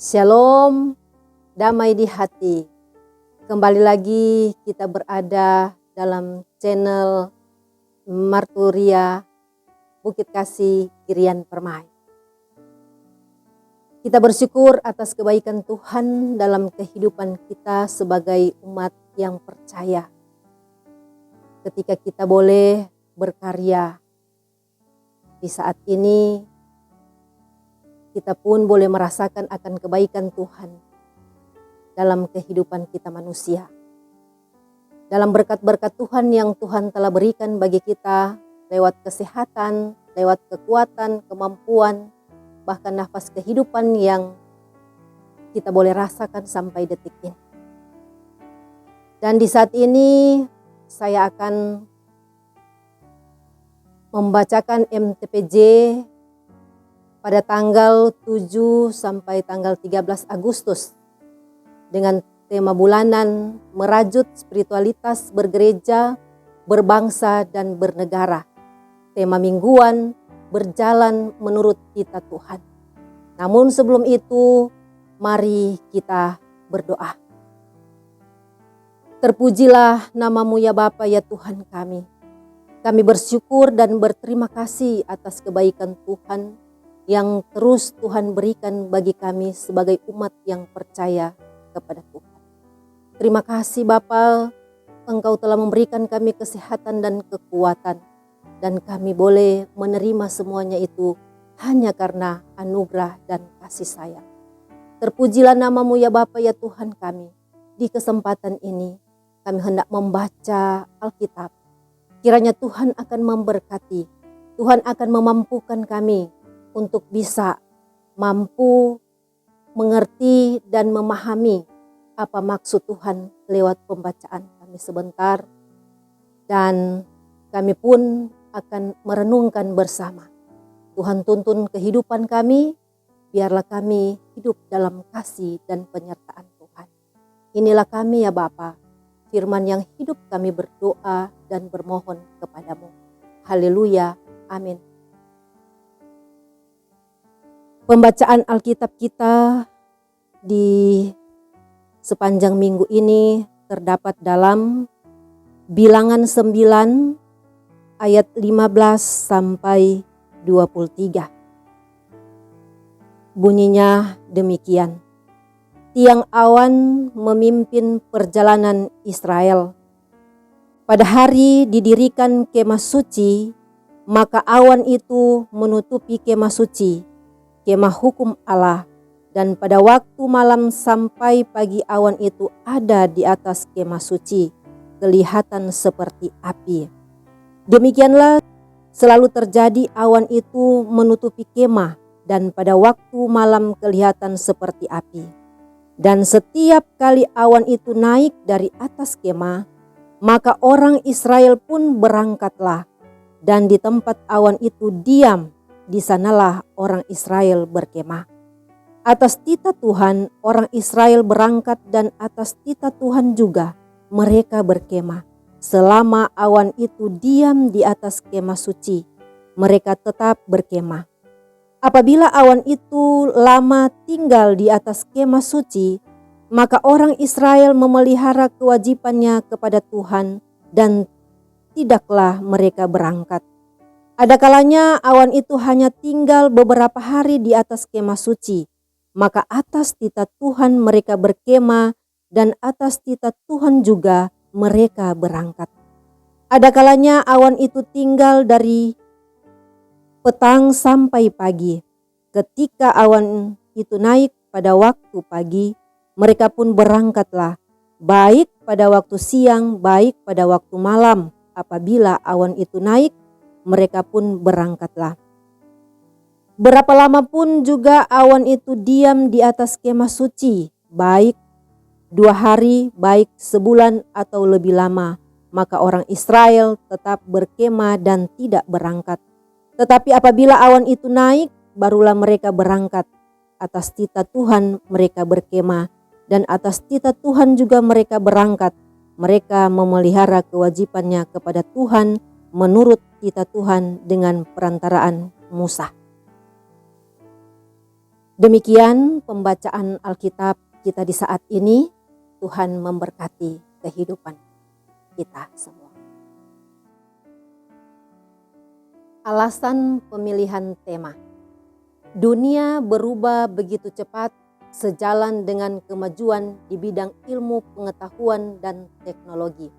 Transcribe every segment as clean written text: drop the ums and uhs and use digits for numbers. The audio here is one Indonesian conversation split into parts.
Shalom, damai di hati. Kembali lagi kita berada dalam channel Marturia Bukit Kasih Irian Permai. Kita bersyukur atas kebaikan Tuhan dalam kehidupan kita sebagai umat yang percaya. Ketika kita boleh berkarya di saat ini, kita pun boleh merasakan akan kebaikan Tuhan dalam kehidupan kita manusia. Dalam berkat-berkat Tuhan yang Tuhan telah berikan bagi kita lewat kesehatan, lewat kekuatan, kemampuan, bahkan nafas kehidupan yang kita boleh rasakan sampai detik ini. Dan di saat ini saya akan membacakan MTPJ pada tanggal 7 sampai tanggal 13 Agustus dengan tema bulanan merajut spiritualitas bergereja, berbangsa dan bernegara. Tema mingguan berjalan menurut kita Tuhan. Namun sebelum itu, mari kita berdoa. Terpujilah nama-Mu ya Bapa ya Tuhan kami. Kami bersyukur dan berterima kasih atas kebaikan Tuhan yang terus Tuhan berikan bagi kami sebagai umat yang percaya kepada Tuhan. Terima kasih Bapa, Engkau telah memberikan kami kesehatan dan kekuatan, dan kami boleh menerima semuanya itu hanya karena anugerah dan kasih sayang. Terpujilah nama-Mu ya Bapa ya Tuhan kami. Di kesempatan ini kami hendak membaca Alkitab. Kiranya Tuhan akan memberkati, Tuhan akan memampukan kami untuk bisa mampu mengerti dan memahami apa maksud Tuhan lewat pembacaan kami sebentar. Dan kami pun akan merenungkan bersama. Tuhan tuntun kehidupan kami, biarlah kami hidup dalam kasih dan penyertaan Tuhan. Inilah kami ya Bapa, firman yang hidup kami berdoa dan bermohon kepadamu. Haleluya, amin. Pembacaan Alkitab kita di sepanjang minggu ini terdapat dalam Bilangan 9 ayat 15 sampai 23. Bunyinya demikian. Tiang awan memimpin perjalanan Israel. Pada hari didirikan kemah suci, maka awan itu menutupi kemah suci, kemah hukum Allah, dan pada waktu malam sampai pagi awan itu ada di atas kemah suci, kelihatan seperti api. Demikianlah selalu terjadi, awan itu menutupi kemah, dan pada waktu malam kelihatan seperti api. Dan setiap kali awan itu naik dari atas kemah, maka orang Israel pun berangkatlah, dan di tempat awan itu diam, di sanalah orang Israel berkemah. Atas titah Tuhan orang Israel berangkat, dan atas titah Tuhan juga mereka berkemah. Selama awan itu diam di atas kemah suci, mereka tetap berkemah. Apabila awan itu lama tinggal di atas kemah suci, maka orang Israel memelihara kewajibannya kepada Tuhan dan tidaklah mereka berangkat. Ada kalanya awan itu hanya tinggal beberapa hari di atas kemah suci, maka atas titah Tuhan mereka berkemah, dan atas titah Tuhan juga mereka berangkat. Ada kalanya awan itu tinggal dari petang sampai pagi. Ketika awan itu naik pada waktu pagi, mereka pun berangkatlah, baik pada waktu siang, baik pada waktu malam. Apabila awan itu naik, mereka pun berangkatlah. Berapa lama pun juga awan itu diam di atas kemah suci, baik 2 hari, baik sebulan atau lebih lama, maka orang Israel tetap berkemah dan tidak berangkat. Tetapi apabila awan itu naik, barulah mereka berangkat. Atas titah Tuhan mereka berkemah, dan atas titah Tuhan juga mereka berangkat. Mereka memelihara kewajibannya kepada Tuhan menurut titah Tuhan dengan perantaraan Musa. Demikian pembacaan Alkitab kita di saat ini. Tuhan memberkati kehidupan kita semua. Alasan pemilihan tema. Dunia berubah begitu cepat sejalan dengan kemajuan di bidang ilmu pengetahuan dan teknologi.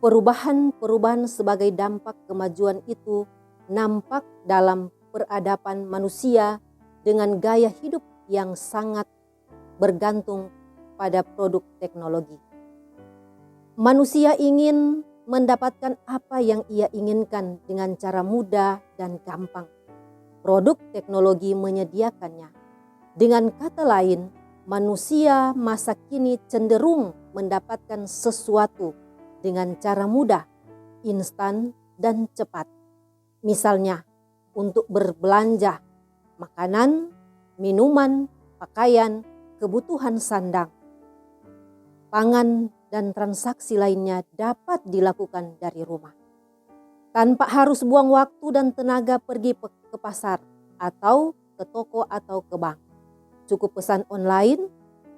Perubahan-perubahan sebagai dampak kemajuan itu nampak dalam peradaban manusia dengan gaya hidup yang sangat bergantung pada produk teknologi. Manusia ingin mendapatkan apa yang ia inginkan dengan cara mudah dan gampang. Produk teknologi menyediakannya. Dengan kata lain, manusia masa kini cenderung mendapatkan sesuatu dengan cara mudah, instan, dan cepat. Misalnya, untuk berbelanja, makanan, minuman, pakaian, kebutuhan sandang, pangan, dan transaksi lainnya dapat dilakukan dari rumah. Tanpa harus buang waktu dan tenaga pergi ke pasar atau ke toko atau ke bank. Cukup pesan online,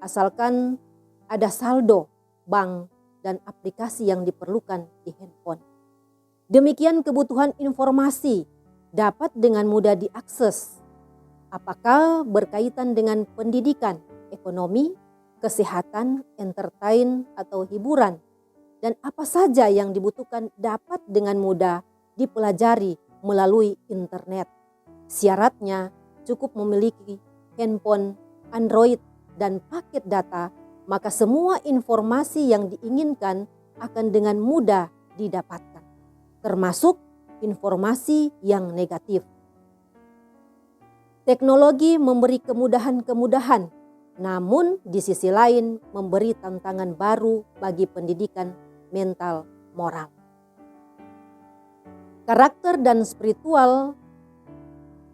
asalkan ada saldo, bank, dan aplikasi yang diperlukan di handphone. Demikian kebutuhan informasi dapat dengan mudah diakses. Apakah berkaitan dengan pendidikan, ekonomi, kesehatan, entertain, atau hiburan, dan apa saja yang dibutuhkan dapat dengan mudah dipelajari melalui internet. Syaratnya cukup memiliki handphone Android dan paket data, maka semua informasi yang diinginkan akan dengan mudah didapatkan, termasuk informasi yang negatif. Teknologi memberi kemudahan-kemudahan, namun di sisi lain memberi tantangan baru bagi pendidikan mental moral. Karakter dan spiritual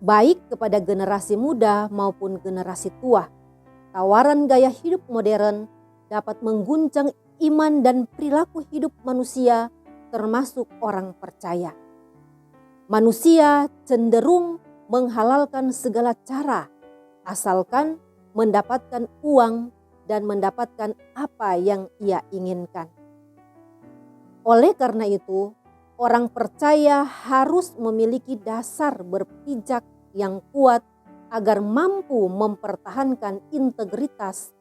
baik kepada generasi muda maupun generasi tua. Tawaran gaya hidup modern dapat mengguncang iman dan perilaku hidup manusia, termasuk orang percaya. Manusia cenderung menghalalkan segala cara asalkan mendapatkan uang dan mendapatkan apa yang ia inginkan. Oleh karena itu, orang percaya harus memiliki dasar berpijak yang kuat agar mampu mempertahankan integritas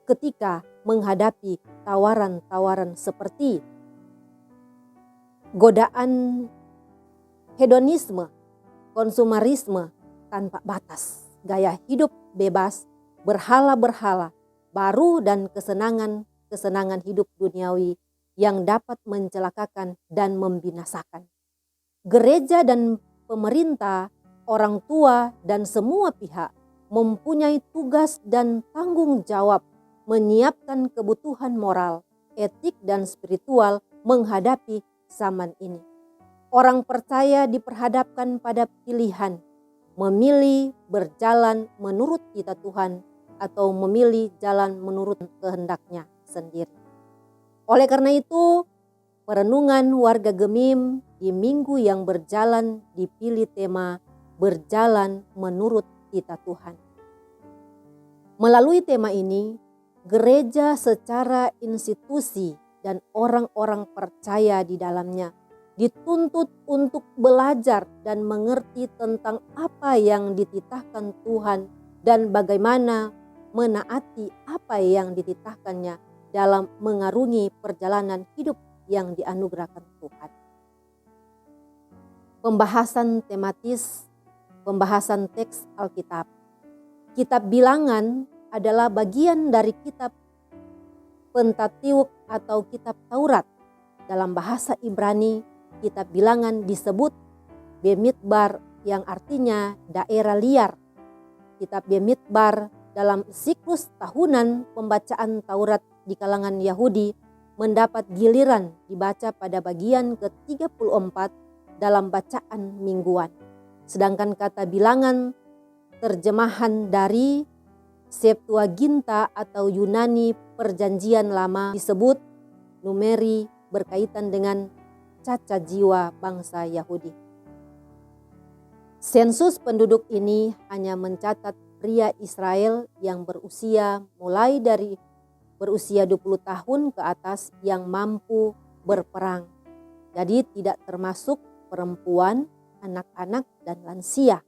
ketika menghadapi tawaran-tawaran seperti godaan hedonisme, konsumerisme tanpa batas, gaya hidup bebas, berhala-berhala baru, dan kesenangan hidup duniawi yang dapat mencelakakan dan membinasakan. Gereja dan pemerintah, orang tua, dan semua pihak mempunyai tugas dan tanggung jawab menyiapkan kebutuhan moral, etik, dan spiritual menghadapi zaman ini. Orang percaya diperhadapkan pada pilihan memilih berjalan menurut kita Tuhan atau memilih jalan menurut kehendaknya sendiri. Oleh karena itu, perenungan warga Gemim di minggu yang berjalan dipilih tema berjalan menurut kita Tuhan. Melalui tema ini, gereja secara institusi dan orang-orang percaya di dalamnya dituntut untuk belajar dan mengerti tentang apa yang dititahkan Tuhan dan bagaimana menaati apa yang dititahkannya dalam mengarungi perjalanan hidup yang dianugerahkan Tuhan. Pembahasan tematis, pembahasan teks Alkitab. Kitab Bilangan adalah bagian dari kitab Pentateuch atau kitab Taurat. Dalam bahasa Ibrani, kitab Bilangan disebut Bemidbar yang artinya daerah liar. Kitab Bemidbar dalam siklus tahunan pembacaan Taurat di kalangan Yahudi mendapat giliran dibaca pada bagian ke-34 dalam bacaan mingguan. Sedangkan kata bilangan terjemahan dari Septuaginta atau Yunani Perjanjian Lama disebut numeri berkaitan dengan cacat jiwa bangsa Yahudi. Sensus penduduk ini hanya mencatat pria Israel yang berusia mulai dari berusia 20 tahun ke atas yang mampu berperang. Jadi tidak termasuk perempuan, anak-anak, dan lansia.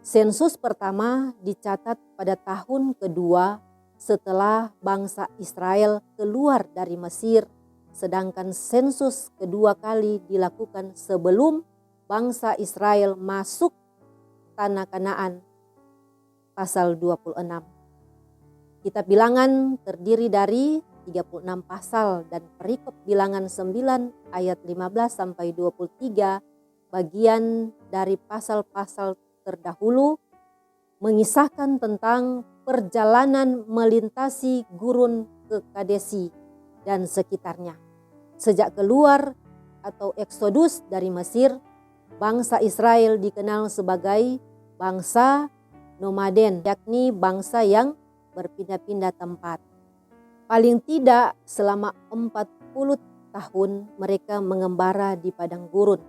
Sensus pertama dicatat pada tahun kedua setelah bangsa Israel keluar dari Mesir, sedangkan sensus kedua kali dilakukan sebelum bangsa Israel masuk tanah Kanaan. Pasal 26. Kitab Bilangan terdiri dari 36 pasal dan perikop Bilangan 9 ayat 15 sampai 23 bagian dari pasal-pasal terdahulu mengisahkan tentang perjalanan melintasi gurun ke Kadesi dan sekitarnya. Sejak keluar atau eksodus dari Mesir, bangsa Israel dikenal sebagai bangsa nomaden, yakni bangsa yang berpindah-pindah tempat. Paling tidak selama 40 tahun mereka mengembara di padang gurun.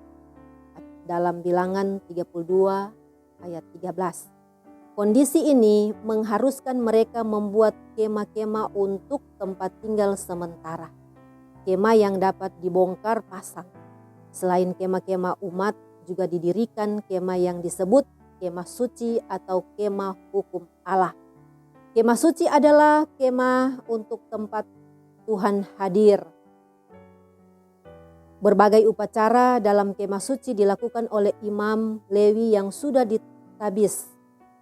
Dalam Bilangan 32 ayat 13. Kondisi ini mengharuskan mereka membuat kemah-kemah untuk tempat tinggal sementara. Kemah yang dapat dibongkar pasang. Selain kemah-kemah umat, juga didirikan kemah yang disebut kemah suci atau kemah hukum Allah. Kemah suci adalah kemah untuk tempat Tuhan hadir. Berbagai upacara dalam kemah suci dilakukan oleh imam Lewi yang sudah ditabis.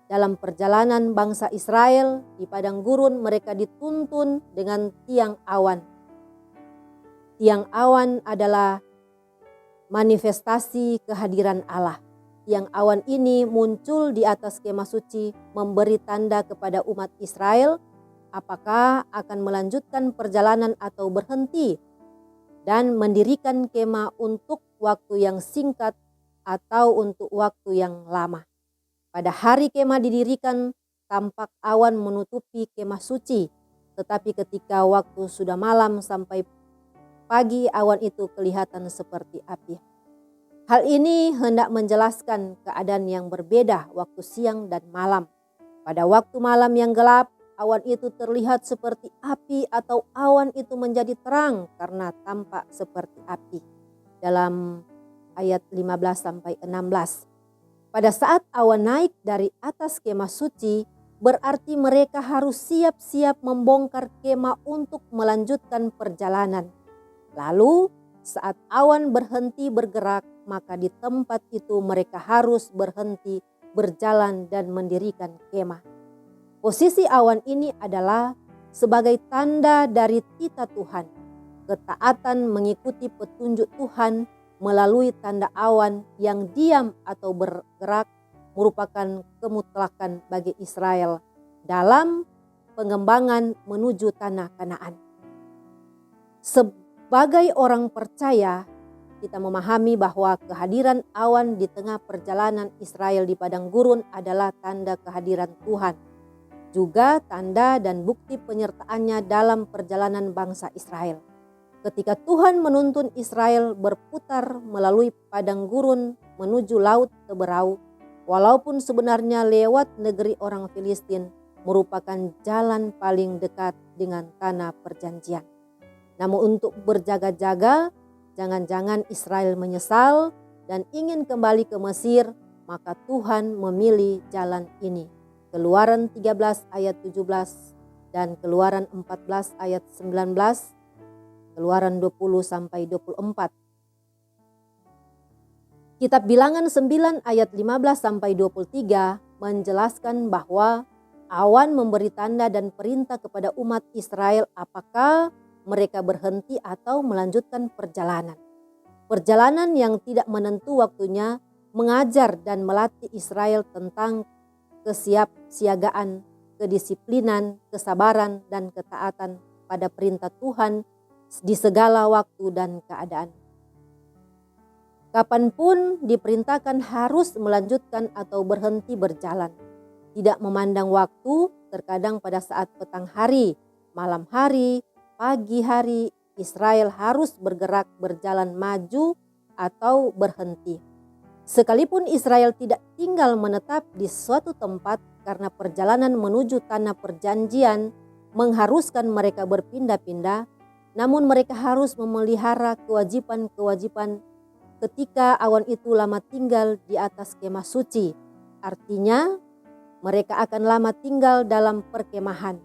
Dalam perjalanan bangsa Israel di padang gurun, mereka dituntun dengan tiang awan. Tiang awan adalah manifestasi kehadiran Allah. Tiang awan ini muncul di atas kemah suci, memberi tanda kepada umat Israel apakah akan melanjutkan perjalanan atau berhenti, dan mendirikan kemah untuk waktu yang singkat atau untuk waktu yang lama. Pada hari kemah didirikan, tampak awan menutupi kemah suci, tetapi ketika waktu sudah malam sampai pagi, awan itu kelihatan seperti api. Hal ini hendak menjelaskan keadaan yang berbeda waktu siang dan malam. Pada waktu malam yang gelap, awan itu terlihat seperti api atau awan itu menjadi terang karena tampak seperti api. Dalam ayat 15-16. Pada saat awan naik dari atas kemah suci, berarti mereka harus siap-siap membongkar kemah untuk melanjutkan perjalanan. Lalu saat awan berhenti bergerak, maka di tempat itu mereka harus berhenti berjalan dan mendirikan kemah. Posisi awan ini adalah sebagai tanda dari titah Tuhan. Ketaatan mengikuti petunjuk Tuhan melalui tanda awan yang diam atau bergerak merupakan kemutlakan bagi Israel dalam pengembangan menuju tanah Kanaan. Sebagai orang percaya, kita memahami bahwa kehadiran awan di tengah perjalanan Israel di padang gurun adalah tanda kehadiran Tuhan. Juga tanda dan bukti penyertaannya dalam perjalanan bangsa Israel. Ketika Tuhan menuntun Israel berputar melalui padang gurun menuju laut Teberau, walaupun sebenarnya lewat negeri orang Filistin merupakan jalan paling dekat dengan tanah perjanjian. Namun untuk berjaga-jaga, jangan-jangan Israel menyesal dan ingin kembali ke Mesir, maka Tuhan memilih jalan ini. Keluaran 13 ayat 17 dan Keluaran 14 ayat 19, Keluaran 20 sampai 24. Kitab Bilangan 9 ayat 15 sampai 23 menjelaskan bahwa awan memberi tanda dan perintah kepada umat Israel apakah mereka berhenti atau melanjutkan perjalanan. Perjalanan yang tidak menentu waktunya mengajar dan melatih Israel tentang kesiapsiagaan, kedisiplinan, kesabaran, dan ketaatan pada perintah Tuhan di segala waktu dan keadaan. Kapanpun diperintahkan harus melanjutkan atau berhenti berjalan. Tidak memandang waktu, terkadang pada saat petang hari, malam hari, pagi hari, Israel harus bergerak berjalan maju atau berhenti. Sekalipun Israel tidak tinggal menetap di suatu tempat karena perjalanan menuju tanah perjanjian mengharuskan mereka berpindah-pindah, namun mereka harus memelihara kewajiban-kewajiban ketika awan itu lama tinggal di atas kemah suci. Artinya, mereka akan lama tinggal dalam perkemahan.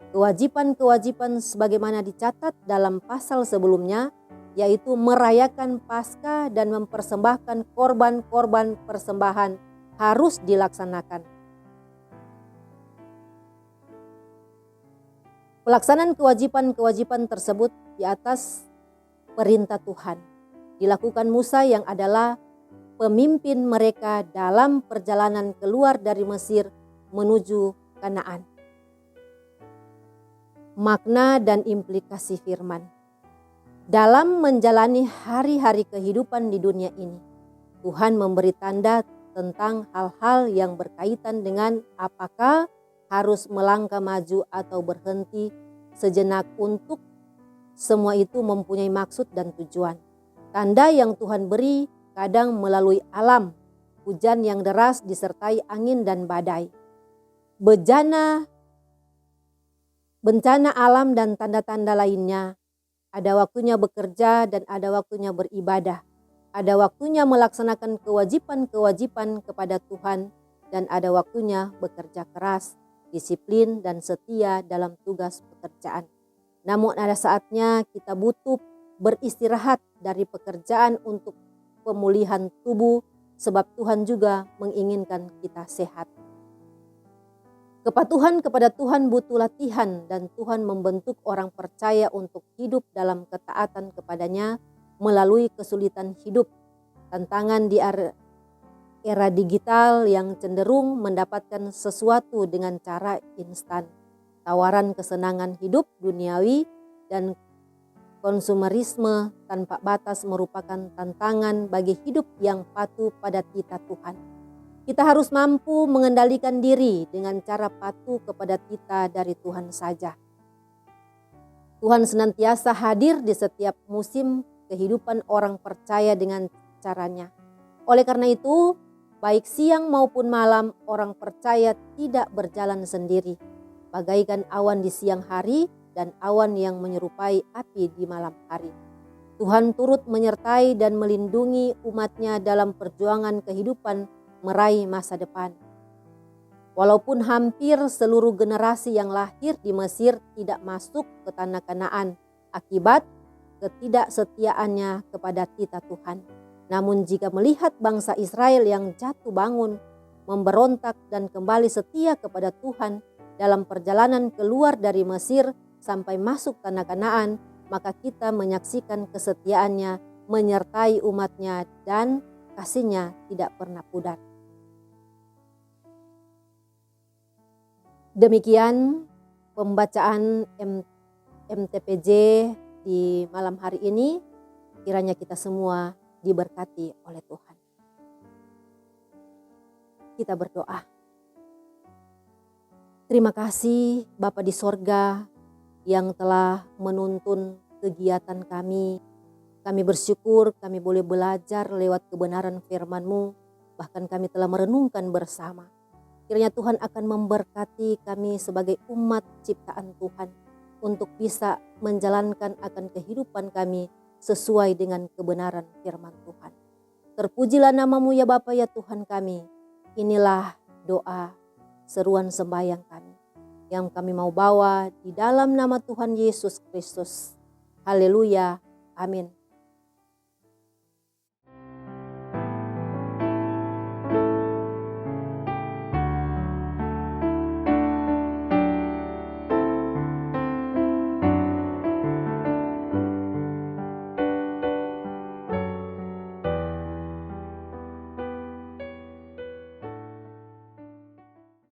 Kewajiban-kewajiban sebagaimana dicatat dalam pasal sebelumnya, yaitu merayakan Paskah dan mempersembahkan korban-korban persembahan harus dilaksanakan. Pelaksanaan kewajiban-kewajiban tersebut di atas perintah Tuhan dilakukan Musa yang adalah pemimpin mereka dalam perjalanan keluar dari Mesir menuju Kanaan. Makna dan implikasi firman. Dalam menjalani hari-hari kehidupan di dunia ini, Tuhan memberi tanda tentang hal-hal yang berkaitan dengan apakah harus melangkah maju atau berhenti sejenak untuk semua itu mempunyai maksud dan tujuan. Tanda yang Tuhan beri kadang melalui alam, hujan yang deras disertai angin dan badai. Bencana alam dan tanda-tanda lainnya. Ada waktunya bekerja dan ada waktunya beribadah. Ada waktunya melaksanakan kewajiban-kewajiban kepada Tuhan dan ada waktunya bekerja keras, disiplin dan setia dalam tugas pekerjaan. Namun ada saatnya kita butuh beristirahat dari pekerjaan untuk pemulihan tubuh sebab Tuhan juga menginginkan kita sehat. Kepatuhan kepada Tuhan butuh latihan dan Tuhan membentuk orang percaya untuk hidup dalam ketaatan kepadanya melalui kesulitan hidup. Tantangan di era digital yang cenderung mendapatkan sesuatu dengan cara instan. Tawaran kesenangan hidup duniawi dan konsumerisme tanpa batas merupakan tantangan bagi hidup yang patuh pada titah Tuhan. Kita harus mampu mengendalikan diri dengan cara patuh kepada titah dari Tuhan saja. Tuhan senantiasa hadir di setiap musim kehidupan orang percaya dengan caranya. Oleh karena itu, baik siang maupun malam orang percaya tidak berjalan sendiri, bagaikan awan di siang hari dan awan yang menyerupai api di malam hari. Tuhan turut menyertai dan melindungi umatnya dalam perjuangan kehidupan meraih masa depan. Walaupun hampir seluruh generasi yang lahir di Mesir tidak masuk ke tanah Kanaan akibat ketidaksetiaannya kepada titah Tuhan. Namun jika melihat bangsa Israel yang jatuh bangun, memberontak dan kembali setia kepada Tuhan dalam perjalanan keluar dari Mesir sampai masuk tanah Kanaan, maka kita menyaksikan kesetiaannya menyertai umatnya dan kasihnya tidak pernah pudar. Demikian pembacaan MTPJ di malam hari ini. Kiranya kita semua diberkati oleh Tuhan. Kita berdoa. Terima kasih Bapa di sorga yang telah menuntun kegiatan kami. Kami bersyukur kami boleh belajar lewat kebenaran firman-Mu. Bahkan kami telah merenungkan bersama. Kiranya Tuhan akan memberkati kami sebagai umat ciptaan Tuhan untuk bisa menjalankan akan kehidupan kami sesuai dengan kebenaran firman Tuhan. Terpujilah nama-Mu ya Bapa ya Tuhan kami. Inilah doa seruan sembahyang kami yang kami mau bawa di dalam nama Tuhan Yesus Kristus. Haleluya. Amin.